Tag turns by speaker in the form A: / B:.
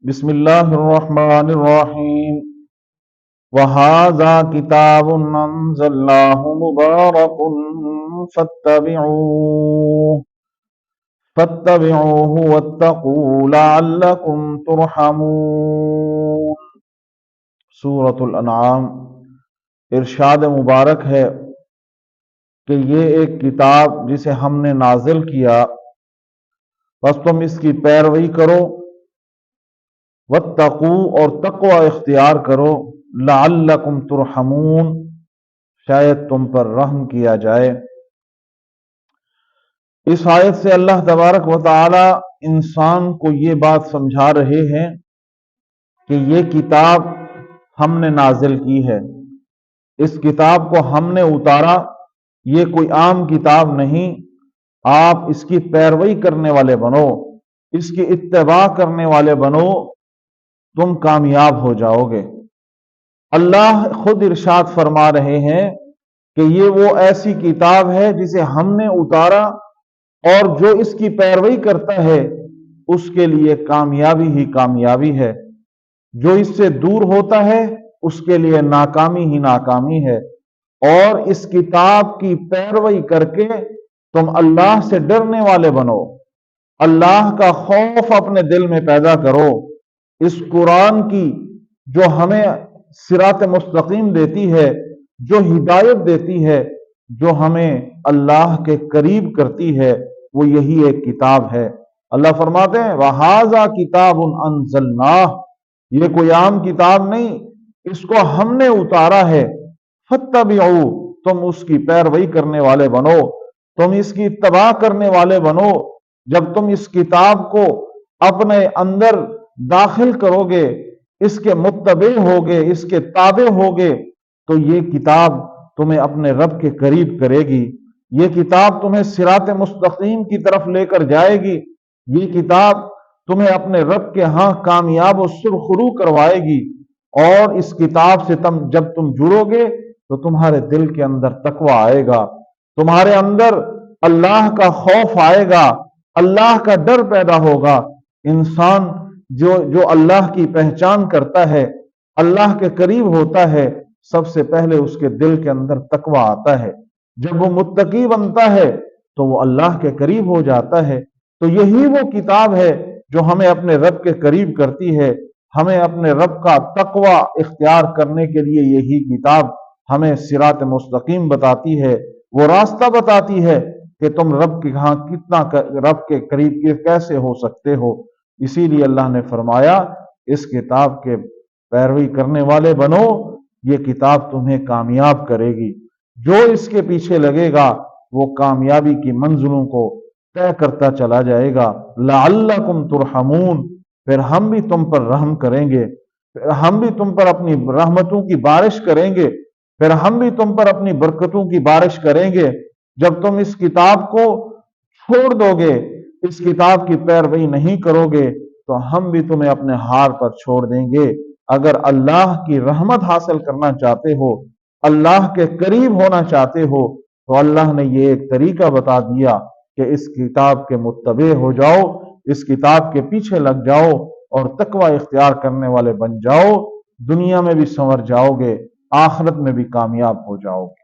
A: بسم اللہ الرحمن الرحیم وَهَذَا كِتَابٌ أَنزَلْنَاهُ مُبَارَكٌ فَاتَّبِعُوهُ وَاتَّقُوا لَعَلَّكُمْ تُرْحَمُونَ۔ سورۃ الانعام ارشاد مبارک ہے کہ یہ ایک کتاب جسے ہم نے نازل کیا، بس تم اس کی پیروی کرو، واتقوا اور تقوی اختیار کرو، لعلکم ترحمون شاید تم پر رحم کیا جائے۔ اس آیت سے اللہ تبارک و تعالی انسان کو یہ بات سمجھا رہے ہیں کہ یہ کتاب ہم نے نازل کی ہے، اس کتاب کو ہم نے اتارا، یہ کوئی عام کتاب نہیں۔ آپ اس کی پیروی کرنے والے بنو، اس کی اتباع کرنے والے بنو، تم کامیاب ہو جاؤ گے۔ اللہ خود ارشاد فرما رہے ہیں کہ یہ وہ ایسی کتاب ہے جسے ہم نے اتارا، اور جو اس کی پیروی کرتا ہے اس کے لیے کامیابی ہی کامیابی ہے، جو اس سے دور ہوتا ہے اس کے لیے ناکامی ہی ناکامی ہے۔ اور اس کتاب کی پیروی کر کے تم اللہ سے ڈرنے والے بنو، اللہ کا خوف اپنے دل میں پیدا کرو۔ اس قرآن کی جو ہمیں صراط مستقیم دیتی ہے، جو ہدایت دیتی ہے، جو ہمیں اللہ کے قریب کرتی ہے، وہ یہی ایک کتاب ہے۔ اللہ فرماتے ہیں وَهَذَا كِتَابٌ أَنزَلْنَاهُ، یہ کوئی عام کتاب نہیں، اس کو ہم نے اتارا ہے۔ فَاتَّبِعُوا، تم اس کی پیروی کرنے والے بنو، تم اس کی اتباع کرنے والے بنو۔ جب تم اس کتاب کو اپنے اندر داخل کرو گے، اس کے متبع ہوگے، اس کے تابع ہوگے، تو یہ کتاب تمہیں اپنے رب کے قریب کرے گی، یہ کتاب تمہیں صراط مستقیم کی طرف لے کر جائے گی، یہ کتاب تمہیں اپنے رب کے ہاں کامیاب و سرخرو کروائے گی۔ اور اس کتاب سے جب تم جڑو گے تو تمہارے دل کے اندر تقوی آئے گا، تمہارے اندر اللہ کا خوف آئے گا، اللہ کا ڈر پیدا ہوگا۔ انسان جو اللہ کی پہچان کرتا ہے، اللہ کے قریب ہوتا ہے، سب سے پہلے اس کے دل کے اندر تقوی آتا ہے۔ جب وہ متقی بنتا ہے تو وہ اللہ کے قریب ہو جاتا ہے۔ تو یہی وہ کتاب ہے جو ہمیں اپنے رب کے قریب کرتی ہے، ہمیں اپنے رب کا تقوی اختیار کرنے کے لیے یہی کتاب ہمیں صراط مستقیم بتاتی ہے، وہ راستہ بتاتی ہے کہ تم رب کے ہاں کتنا رب کے قریب کیسے ہو سکتے ہو۔ اسی لیے اللہ نے فرمایا اس کتاب کے پیروی کرنے والے بنو، یہ کتاب تمہیں کامیاب کرے گی۔ جو اس کے پیچھے لگے گا وہ کامیابی کی منزلوں کو طے کرتا چلا جائے گا۔ لعلکم ترحمون، پھر ہم بھی تم پر رحم کریں گے، پھر ہم بھی تم پر اپنی رحمتوں کی بارش کریں گے، پھر ہم بھی تم پر اپنی برکتوں کی بارش کریں گے۔ جب تم اس کتاب کو چھوڑ دو گے، اس کتاب کی پیروی نہیں کرو گے، تو ہم بھی تمہیں اپنے ہار پر چھوڑ دیں گے۔ اگر اللہ کی رحمت حاصل کرنا چاہتے ہو، اللہ کے قریب ہونا چاہتے ہو، تو اللہ نے یہ ایک طریقہ بتا دیا کہ اس کتاب کے متبع ہو جاؤ، اس کتاب کے پیچھے لگ جاؤ اور تقوی اختیار کرنے والے بن جاؤ۔ دنیا میں بھی سنور جاؤ گے، آخرت میں بھی کامیاب ہو جاؤ گے۔